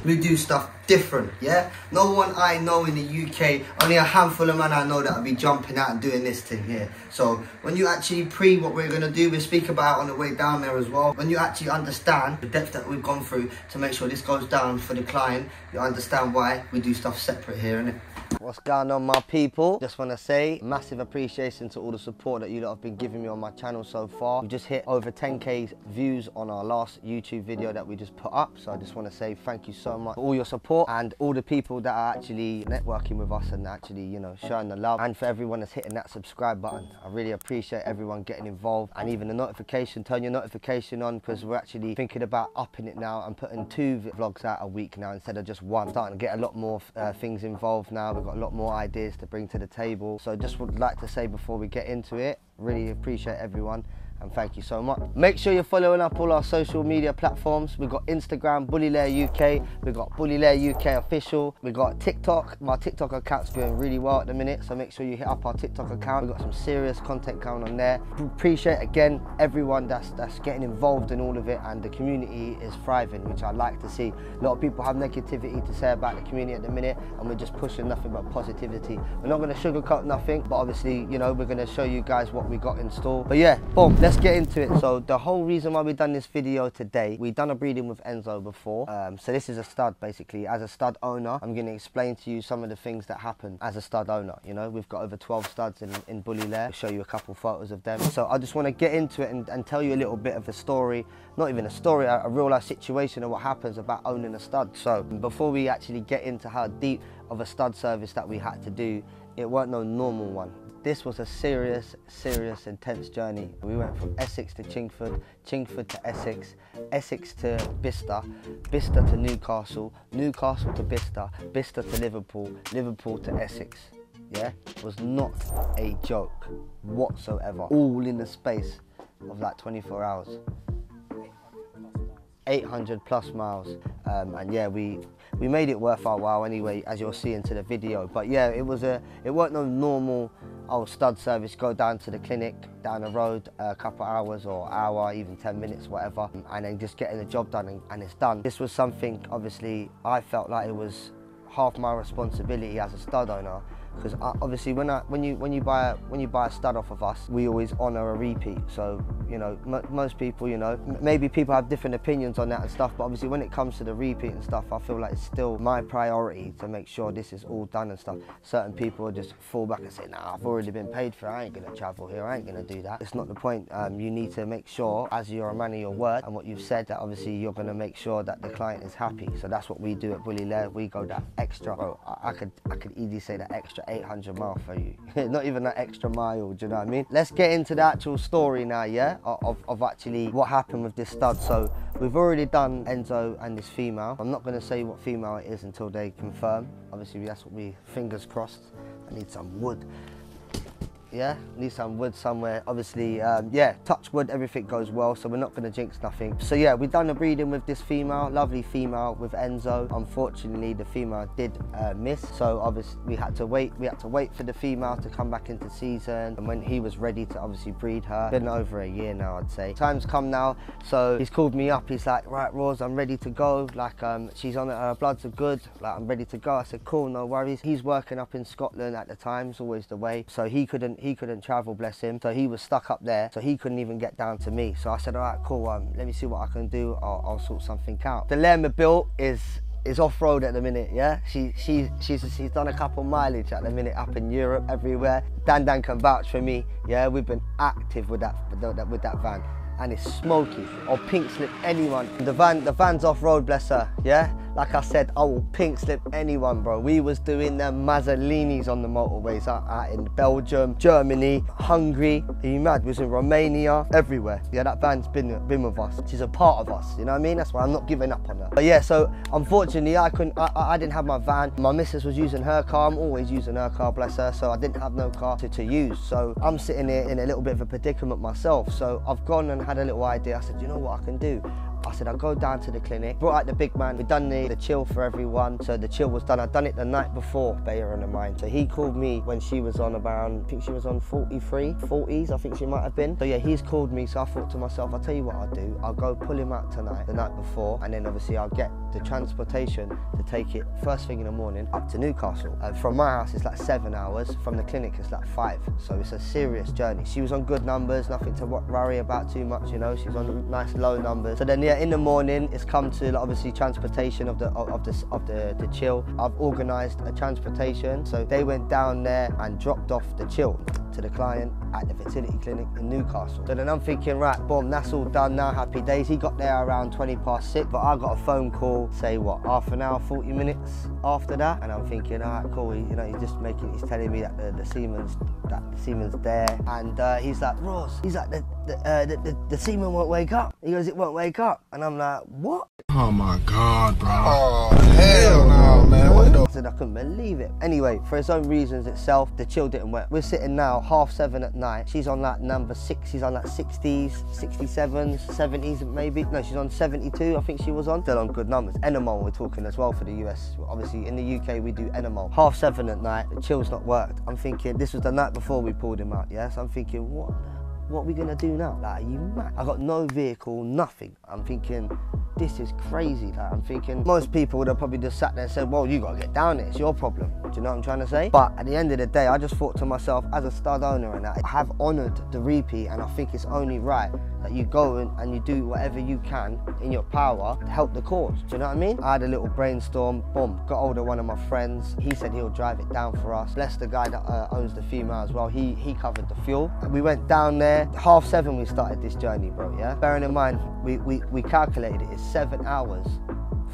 we do stuff different, yeah? No one I know in the UK, only a handful of men I know that will be jumping out and doing this thing here. So when you actually what we're going to do, we speak about on the way down there as well. When you actually understand the depth that we've gone through to make sure this goes down for the client, you understand why we do stuff separate here, innit? What's going on, my people? Just want to say massive appreciation to all the support that you lot have been giving me on my channel so far. We just hit over 10k views on our last YouTube video that we just put up, so I just want to say thank you so much for all your support and all the people that are actually networking with us and actually, you know, showing the love, and for everyone that's hitting that subscribe button. I really appreciate everyone getting involved, and even the notification, turn your notification on, because we're actually thinking about upping it now and putting 2 vlogs out a week now instead of just 1. Starting to get a lot more things involved now. We've got a lot more ideas to bring to the table. So just would like to say before we get into it, really appreciate everyone and thank you so much. Make sure you're following up all our social media platforms. We've got Instagram, bullylairuk, we've got bullylairukofficial, we've got TikTok. My TikTok account's doing really well at the minute, so make sure you hit up our TikTok account. We've got some serious content coming on there. Appreciate again everyone that's getting involved in all of it, and the community is thriving, which I like to see. A lot of people have negativity to say about the community at the minute, and we're just pushing nothing but positivity. We're not going to sugarcoat nothing, but obviously, you know, we're going to show you guys what we got in store. But yeah, boom, let's get into it. So the whole reason why we've done this video today, we've done a breeding with Enzo before. So this is a stud basically. As a stud owner, I'm going to explain to you some of the things that happen as a stud owner. You know, we've got over 12 studs in Bully Lair. I'll show you a couple photos of them. So I just want to get into it and tell you a little bit of a story, not even a story, a real life situation of what happens about owning a stud. So before we actually get into how deep of a stud service that we had to do, it weren't no normal one. This was a serious, intense journey. We went from Essex to Chingford, Chingford to Essex, Essex to Bicester, Bicester to Newcastle, Newcastle to Bicester, Bicester to Liverpool, Liverpool to Essex. Yeah, it was not a joke whatsoever. All in the space of like 24 hours. 800 plus miles, and yeah, we made it worth our while anyway, as you'll see into the video. But yeah, it weren't no normal stud service, go down to the clinic down the road a couple hours or hour, even 10 minutes, whatever, and then just getting the job done and it's done. This was something, obviously, I felt like it was half my responsibility as a stud owner, because obviously when you buy a stud off of us, we always honour a repeat. So, you know, most people, you know, maybe people have different opinions on that and stuff, but obviously when it comes to the repeat and stuff, I feel like it's still my priority to make sure this is all done and stuff. Certain people just fall back and say, nah, I've already been paid for it, I ain't gonna travel here, I ain't gonna do that. It's not the point. You need to make sure, as you're a man of your word and what you've said, that obviously you're gonna make sure that the client is happy. So that's what we do at Bully Lair. We go that extra, bro, I could easily say that extra 800 mile for you. Not even that extra mile, do you know what I mean? Let's get into the actual story now, yeah, of actually what happened with this stud. So we've already done Enzo and this female. I'm not going to say what female it is until they confirm. Obviously that's what we, fingers crossed. I need some wood. Yeah, need some wood somewhere. Obviously, yeah, touch wood, everything goes well, so we're not going to jinx nothing. So yeah, we've done the breeding with this female, lovely female with Enzo. Unfortunately, the female did miss, so obviously we had to wait for the female to come back into season, and when he was ready to obviously breed her. Been over a year now, I'd say. Time's come now, so he's called me up. He's like, right, Roz, I'm ready to go. Like, she's on it, her bloods are good. Like, I'm ready to go. I said, cool, no worries. He's working up in Scotland at the time, it's always the way, so he couldn't travel, bless him, so he was stuck up there, so he couldn't even get down to me. So I said, all right, cool, let me see what I can do. I'll sort something out. The Lerma built is off-road at the minute, yeah. She's done a couple mileage at the minute up in Europe, everywhere. Dan can vouch for me, yeah. We've been active with that van, and it's smoky. I'll pink slip anyone. The van's off-road, bless her, yeah. Like I said, I will pink slip anyone, bro. We was doing the Mazzolinis on the motorways out in Belgium, Germany, Hungary. Are you mad? We was in Romania, everywhere. Yeah, that van's been with us. She's a part of us, you know what I mean? That's why I'm not giving up on her. But yeah, so unfortunately, I didn't have my van. My missus was using her car. I'm always using her car, bless her. So I didn't have no car to use. So I'm sitting here in a little bit of a predicament myself. So I've gone and had a little idea. I said, you know what I can do? I said, I'll go down to the clinic. Brought out the big man. We done the chill for everyone. So the chill was done. I'd done it the night before, bear in mind. So he called me when she was on around, I think she was on 43, 40s, I think she might have been. So yeah, he's called me. So I thought to myself, I'll tell you what I'll do. I'll go pull him out tonight, the night before. And then obviously I'll get the transportation to take it first thing in the morning up to Newcastle. From my house, it's like 7 hours. From the clinic, it's like 5. So it's a serious journey. She was on good numbers, nothing to worry about too much, you know. She's on nice low numbers. So then yeah, in the morning, it's come to like, obviously transportation of the chill. I've organised a transportation. So they went down there and dropped off the chill to the client at the fertility clinic in Newcastle. So then I'm thinking, right, boom, that's all done now, happy days. He got there around 20 past 6, but I got a phone call, say what, half an hour, 40 minutes after that, and I'm thinking, all right, cool. You know, he's telling me that the semen's there, and he's like, Ross, he's like, the semen won't wake up. He goes, it won't wake up, and I'm like, what? Oh my God, bro. Oh, hell no, man. What the? I couldn't believe it. Anyway, for its own reasons itself, the chill didn't work. We're sitting now 7:30 at night. She's on like number 6, she's on like 60s, 67s, 70s maybe. No, she's on 72, I think she was on. Still on good numbers. Enemol we're talking as well for the US. Obviously in the UK we do Enemol. 7:30 at night, the chill's not worked. I'm thinking, this was the night before we pulled him out, yes? I'm thinking, what are we gonna do now? Like, are you mad? I got no vehicle, nothing. I'm thinking, this is crazy. Like, I'm thinking, most people would have probably just sat there and said, well, you gotta get down there, it's your problem. Do you know what I'm trying to say? But at the end of the day, I just thought to myself, as a stud owner and that, I have honoured the repeat, and I think it's only right that you go in and you do whatever you can in your power to help the cause. Do you know what I mean? I had a little brainstorm, boom, got hold of one of my friends. He said he'll drive it down for us. Bless the guy that owns the female as well. He covered the fuel. We went down there, 7:30 we started this journey, bro, yeah? Bearing in mind, we calculated it, it's 7 hours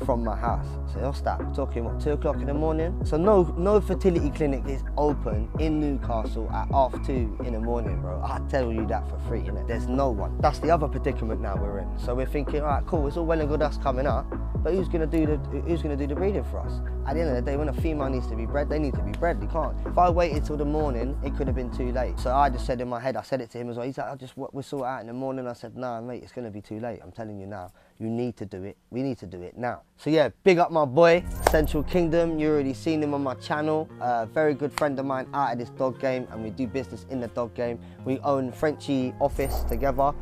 from my house. So what's that? We're talking, what, 2 o'clock in the morning? So no fertility clinic is open in Newcastle at 2:30 in the morning, bro. I tell you that for free, innit? There's no one. That's the other predicament now we're in. So we're thinking, all right, cool, it's all well and good us coming up, but who's gonna do the breeding for us? At the end of the day, when a female needs to be bred, they need to be bred. They can't. If I waited till the morning, it could have been too late. So I just said in my head, I said it to him as well. He's like, we'll sort it out in the morning. I said, nah, mate, it's gonna be too late. I'm telling you now. You need to do it. We need to do it now. So yeah, big up my boy, Central Kingdom. You already seen him on my channel. Very good friend of mine out of this dog game, and we do business in the dog game. We own Frenchie Office together.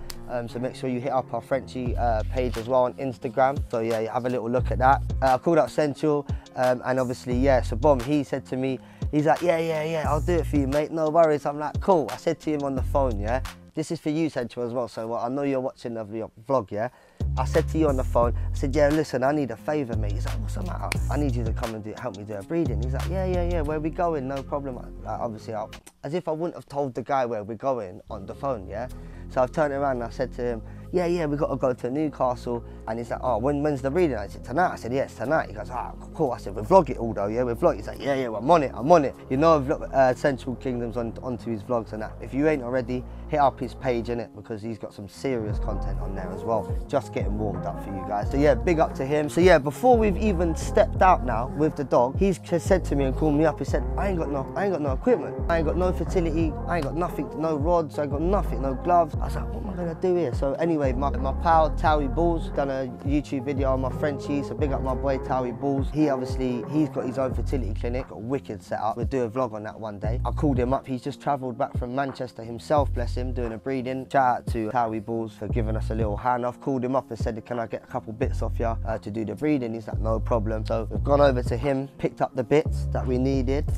So make sure you hit up our Frenchie page as well on Instagram. So yeah, you have a little look at that. I called up Central, and obviously, yeah, so boom, he said to me, he's like, yeah, I'll do it for you, mate, no worries. I'm like, cool. I said to him on the phone, yeah, this is for you, Central, as well. So I know you're watching the vlog, yeah? I said to you on the phone, I said, yeah, listen, I need a favour, mate. He's like, what's the matter? I need you to come and help me do a breeding. He's like, yeah, where we going? No problem. Like, obviously, as if I wouldn't have told the guy where we're going on the phone, yeah? So I've turned around and I said to him, yeah, we got to go to Newcastle. And he's like, oh, when's the breeding? I said, tonight. I said, yeah, it's tonight. He goes, cool. I said, we vlog it all though, yeah, we vlog. He's like, yeah, well, I'm on it. You know, Central Kingdom's onto his vlogs and that. If you ain't already, hit up his page, innit, because he's got some serious content on there as well. Just getting warmed up for you guys. So yeah, big up to him. So yeah, before we've even stepped out now with the dog, he's said to me and called me up. He said, I ain't got no equipment. I ain't got no fertility. I ain't got nothing, no rods. I ain't got nothing, no gloves. I was like, what am I gonna do here? So anyway, my pal Towie Balls done a YouTube video on my Frenchie. So big up my boy Towie Balls. He's got his own fertility clinic, got a wicked setup. We'll do a vlog on that one day. I called him up. He's just travelled back from Manchester himself, bless him, doing a breeding. Shout out to Towie Balls for giving us a little hand. I've called him up and said, can I get a couple bits off you to do the breeding? He's like, no problem. So we've gone over to him, picked up the bits that we needed.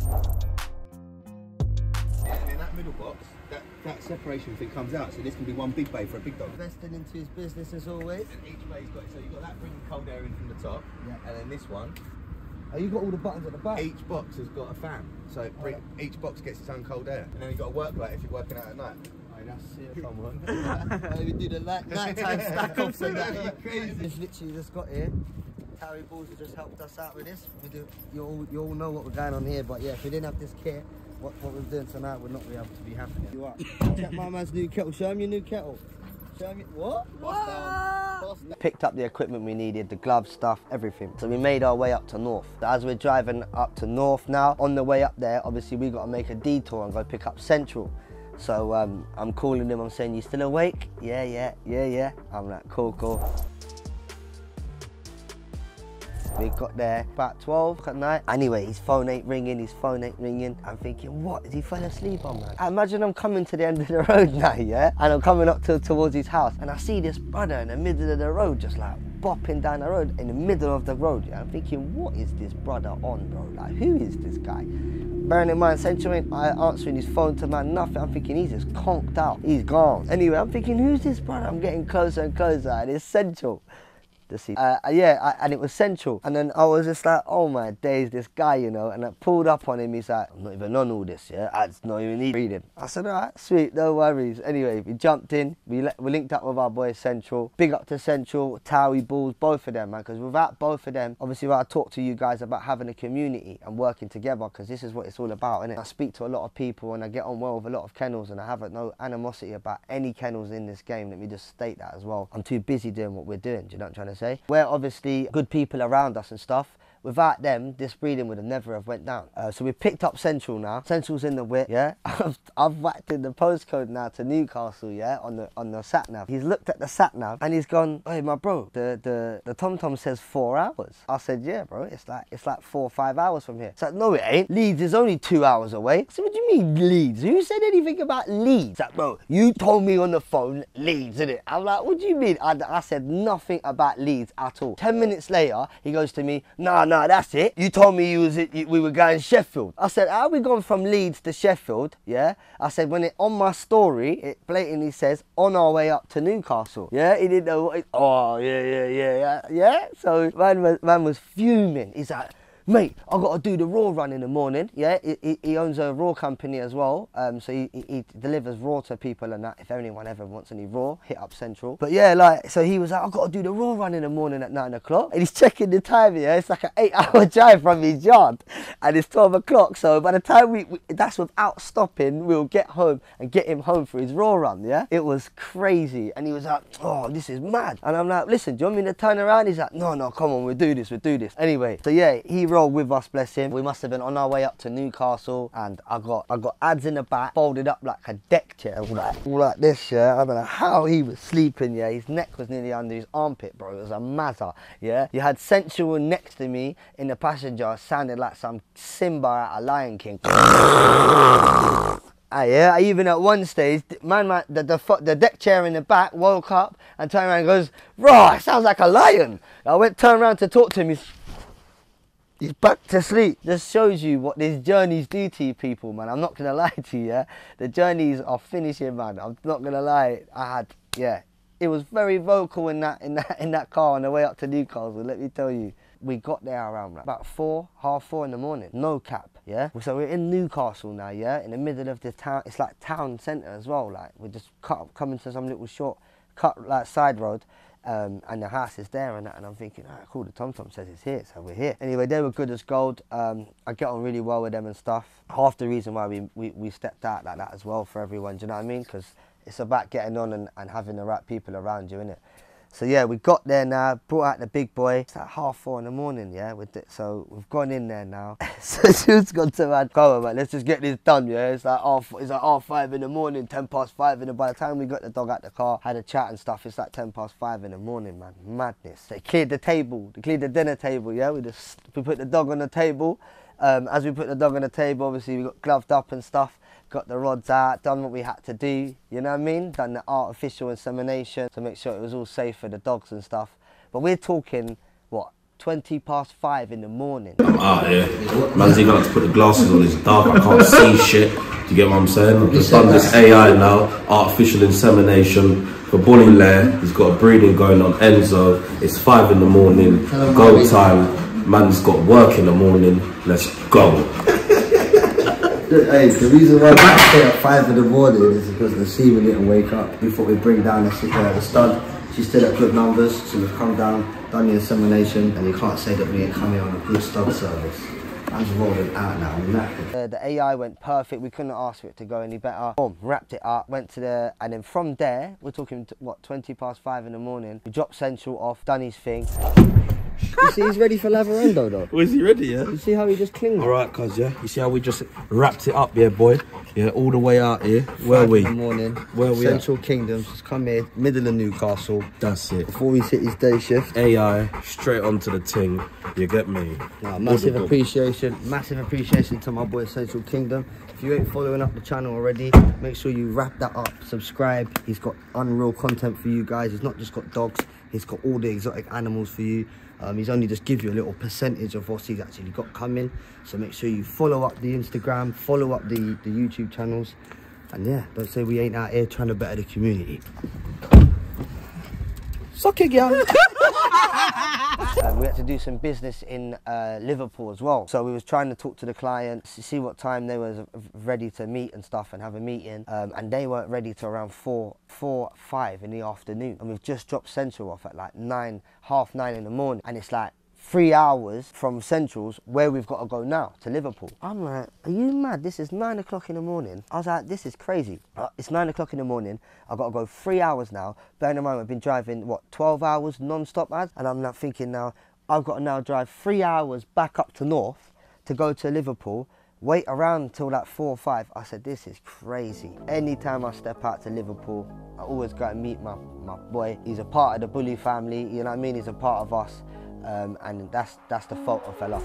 And in that middle box, that separation thing comes out, so this can be one big bay for a big dog. Investing into his business as always. And each bay's got, so you've got that bringing cold air in from the top, yeah. And then this one. Oh, you got all the buttons at the back? Each box has got a fan, so each box gets its own cold air. And then you've got a work light if you're working out at night. That's serious. Come on. We do the nighttime stack-offs and that. You're crazy. Literally just got here. Towie Balls has just helped us out with this. You all know what we're going on here, but yeah, if we didn't have this kit, what we're doing tonight would not be able to be happening. You up? Check my man's new kettle. Show him your new kettle. Show him what? Picked up the equipment we needed, the gloves, stuff, everything. So we made our way up to North. As we're driving up to North now, on the way up there, obviously we got to make a detour and go pick up Central. So I'm calling him, I'm saying, you still awake? Yeah. I'm like, cool. We got there about 12 at night. Anyway, his phone ain't ringing, I'm thinking, what, is he fell asleep on, man? I imagine I'm coming to the end of the road now, yeah? And I'm coming up towards his house, and I see this brother in the middle of the road, just like bopping down the road, in the middle of the road, yeah? I'm thinking, what is this brother on, bro? Like, who is this guy? Bearing in mind, Central ain't answering his phone to man, nothing. I'm thinking, he's just conked out, he's gone. Anyway, I'm thinking, who's this brother? I'm getting closer and closer, and it's Central. And it was Central, and then I was just like, oh my days, this guy, you know, and I pulled up on him. He's like, I'm not even on all this, yeah, I just not even need reading. I said, all right, sweet, no worries. Anyway, we jumped in, we linked up with our boys Central. Big up to Central, Towie, Balls, both of them, man, because without both of them, obviously I talk to you guys about having a community and working together, because this is what it's all about, innit? I speak to a lot of people and I get on well with a lot of kennels, and I have no animosity about any kennels in this game. Let me just state that as well. I'm too busy doing what we're doing, do you know what I'm trying to say? We're obviously good people around us and stuff. Without them, this breeding would have never have went down. So we picked up Central now. Central's in the whip, yeah. I've whacked in the postcode now to Newcastle, yeah, on the sat nav. He's looked at the sat nav and he's gone, hey, my bro, the TomTom says 4 hours. I said, yeah, bro, it's like 4 or 5 hours from here. It's like, no, it ain't. Leeds is only 2 hours away. I said, what do you mean Leeds? Who said anything about Leeds? It's like, bro, you told me on the phone Leeds, innit? I'm like, what do you mean? I said nothing about Leeds at all. 10 minutes later, he goes to me, nah, that's it. You told me we were going Sheffield. I said, how are we going from Leeds to Sheffield? Yeah. I said, when it on my story, it blatantly says on our way up to Newcastle. Yeah. He didn't know what it, oh yeah. So man was fuming. He's like, mate, I've got to do the raw run in the morning. Yeah, he owns a raw company as well. So he delivers raw to people and that. If anyone ever wants any raw, hit up Central. But yeah, like, so he was like, I've got to do the raw run in the morning at 9 o'clock. And he's checking the time, yeah. It's like an 8-hour drive from his yard. And it's 12 o'clock. So by the time that's without stopping, we'll get home and get him home for his raw run, yeah. It was crazy. And he was like, oh, this is mad. And I'm like, listen, do you want me to turn around? He's like, no, come on, we'll do this. Anyway, so yeah, he rolled with us, bless him. We must have been on our way up to Newcastle, and I got ads in the back, folded up like a deck chair, all like this, yeah. I don't know how he was sleeping, yeah. His neck was nearly under his armpit, bro. It was a mazza, yeah. You had Central next to me in the passenger, sounded like some Simba out of Lion King. Yeah, even at one stage, the deck chair in the back woke up and turned around and goes, "Raw, it sounds like a lion." I turned around to talk to him. He's back to sleep. Just shows you what these journeys do to you people, man. I'm not gonna lie to you, yeah. The journeys are finishing, man. I'm not gonna lie. It was very vocal in that car on the way up to Newcastle. Let me tell you, we got there around like about 4, half 4 in the morning. No cap, yeah. So we're in Newcastle now, yeah, in the middle of the town. It's like town centre as well. Like we just coming to some little short cut like side road. And the house is there and that, and I'm thinking, alright, cool, the TomTom says it's here, so we're here. Anyway, they were good as gold. I get on really well with them and stuff. Half the reason why we stepped out like that as well for everyone, do you know what I mean? Because it's about getting on and having the right people around you, innit? So yeah, we got there now, brought out the big boy. It's like half 4 in the morning, yeah. So we've gone in there now. So she's gone to man, come on, man, let's just get this done, yeah. It's like half 5 in the morning, 10 past 5, and by the time we got the dog out the car, had a chat and stuff, it's like 10 past 5 in the morning, man. Madness. They cleared the table, they cleared the dinner table, yeah. We put the dog on the table. As we put the dog on the table, obviously we got gloved up and stuff. Got the rods out, done what we had to do, you know what I mean? Done the artificial insemination to make sure it was all safe for the dogs and stuff. But we're talking, what, 20 past 5 in the morning. I'm out here. Man's even got to put the glasses on, it's dark, I can't see shit. Do you get what I'm saying? I've just done this AI now, artificial insemination for Bully Lair. He's got a breeding going on, Enzo. It's 5 in the morning, go time. Man's got work in the morning, let's go. Hey, the reason why we stay at 5 in the morning is because the semen didn't wake up. We thought we'd bring down the sister at the stud. She's still at good numbers, so we've come down, done the insemination, and you can't say that we ain't coming on a good stud service. I'm just rolling out now, I'm knackered. The AI went perfect, we couldn't ask for it to go any better. Boom, wrapped it up, went to the, and then from there, we're talking, what, 20 past 5 in the morning, we dropped Central off, done his thing. You see, he's ready for Laverendo though. Was he ready, yeah? You see how he just clings? Alright, cuz, yeah? You see how we just wrapped it up, yeah, boy? Yeah, all the way out here. Where are we? In the morning. Where are we Central Kingdoms. Just come here, middle of Newcastle. That's it. Before we hit his day shift. AI, straight onto the ting. You get me? Nah, massive appreciation to my boy Central Kingdom. If you ain't following up the channel already, make sure you wrap that up, subscribe. He's got unreal content for you guys. He's not just got dogs, he's got all the exotic animals for you. He's only just give you a little percentage of what he's actually got coming. So make sure you follow up the Instagram, follow up the YouTube channels. And yeah, don't say we ain't out here trying to better the community. Suck it, girl. We had to do some business in Liverpool as well. So we was trying to talk to the clients, see what time they was ready to meet and stuff and have a meeting. And they weren't ready till around 5 in the afternoon. And we've just dropped Central off at like half nine in the morning. And it's like 3 hours from Central's where we've got to go now, to Liverpool. I'm like, are you mad? This is 9 o'clock in the morning. I was like, this is crazy. It's 9 o'clock in the morning. I've got to go 3 hours now. Bearing in mind, I've been driving, what, 12 hours non-stop, ads? And I'm not thinking now, I've got to now drive 3 hours back up to North to go to Liverpool, wait around till like 4 or 5. I said, this is crazy. Anytime I step out to Liverpool, I always go and meet my boy. He's a part of the Bully family, you know what I mean? He's a part of us. And that's the photo fella.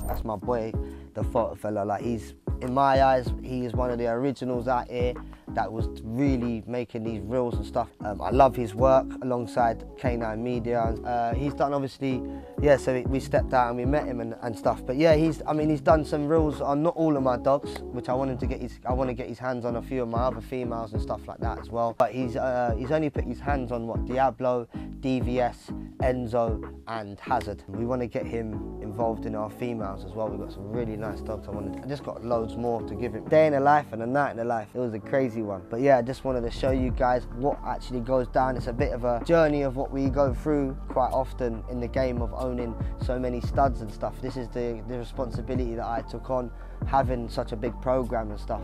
That's my boy, the photo fella. Like, he's, in my eyes, he is one of the originals out here that was really making these reels and stuff. I love his work alongside K9 Media. He's done, obviously, yeah, so we stepped out and we met him and stuff. But yeah, he's done some reels on not all of my dogs, which I want to get his hands on a few of my other females and stuff like that as well. But he's only put his hands on what, Diablo, DVS, Enzo and Hazard. We want to get him involved in our females as well. We've got some really nice dogs. I just got loads more to give him. Day in the life and a night in the life. It was a crazy one. But yeah, I just wanted to show you guys what actually goes down. It's a bit of a journey of what we go through quite often in the game of owning so many studs and stuff. This is the responsibility that I took on, having such a big program and stuff,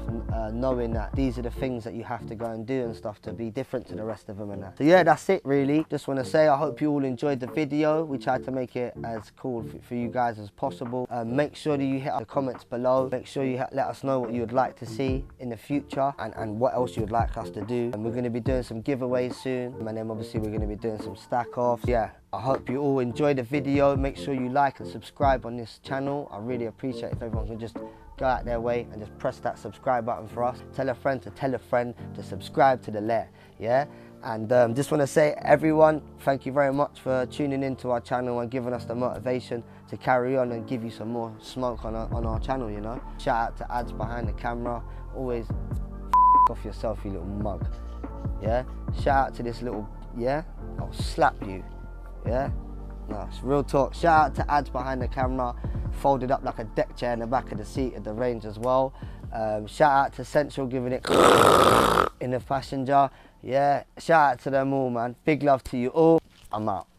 knowing that these are the things that you have to go and do and stuff to be different to the rest of them and that. So yeah, that's it really. Just want to say I hope you all enjoyed the video. We tried to make it as cool for you guys as possible. Make sure that you hit the comments below. Make sure you let us know what you would like to see in the future and what else you would like us to do. And we're going to be doing some giveaways soon, and then obviously we're going to be doing some stack offs. Yeah, I hope you all enjoyed the video. Make sure you like and subscribe on this channel. I really appreciate if everyone can just go out their way and just press that subscribe button for us. Tell a friend to subscribe to the Lair, yeah? And just want to say, everyone, thank you very much for tuning into our channel and giving us the motivation to carry on and give you some more smoke on our channel, you know? Shout out to ads behind the camera. Always off yourself, you little mug, yeah? Shout out to this little, yeah? I'll slap you, yeah? No, it's real talk. Shout out to ads behind the camera, folded up like a deck chair in the back of the seat at the range as well. Shout out to Central giving it in the passenger. Yeah, shout out to them all, man. Big love to you all. I'm out.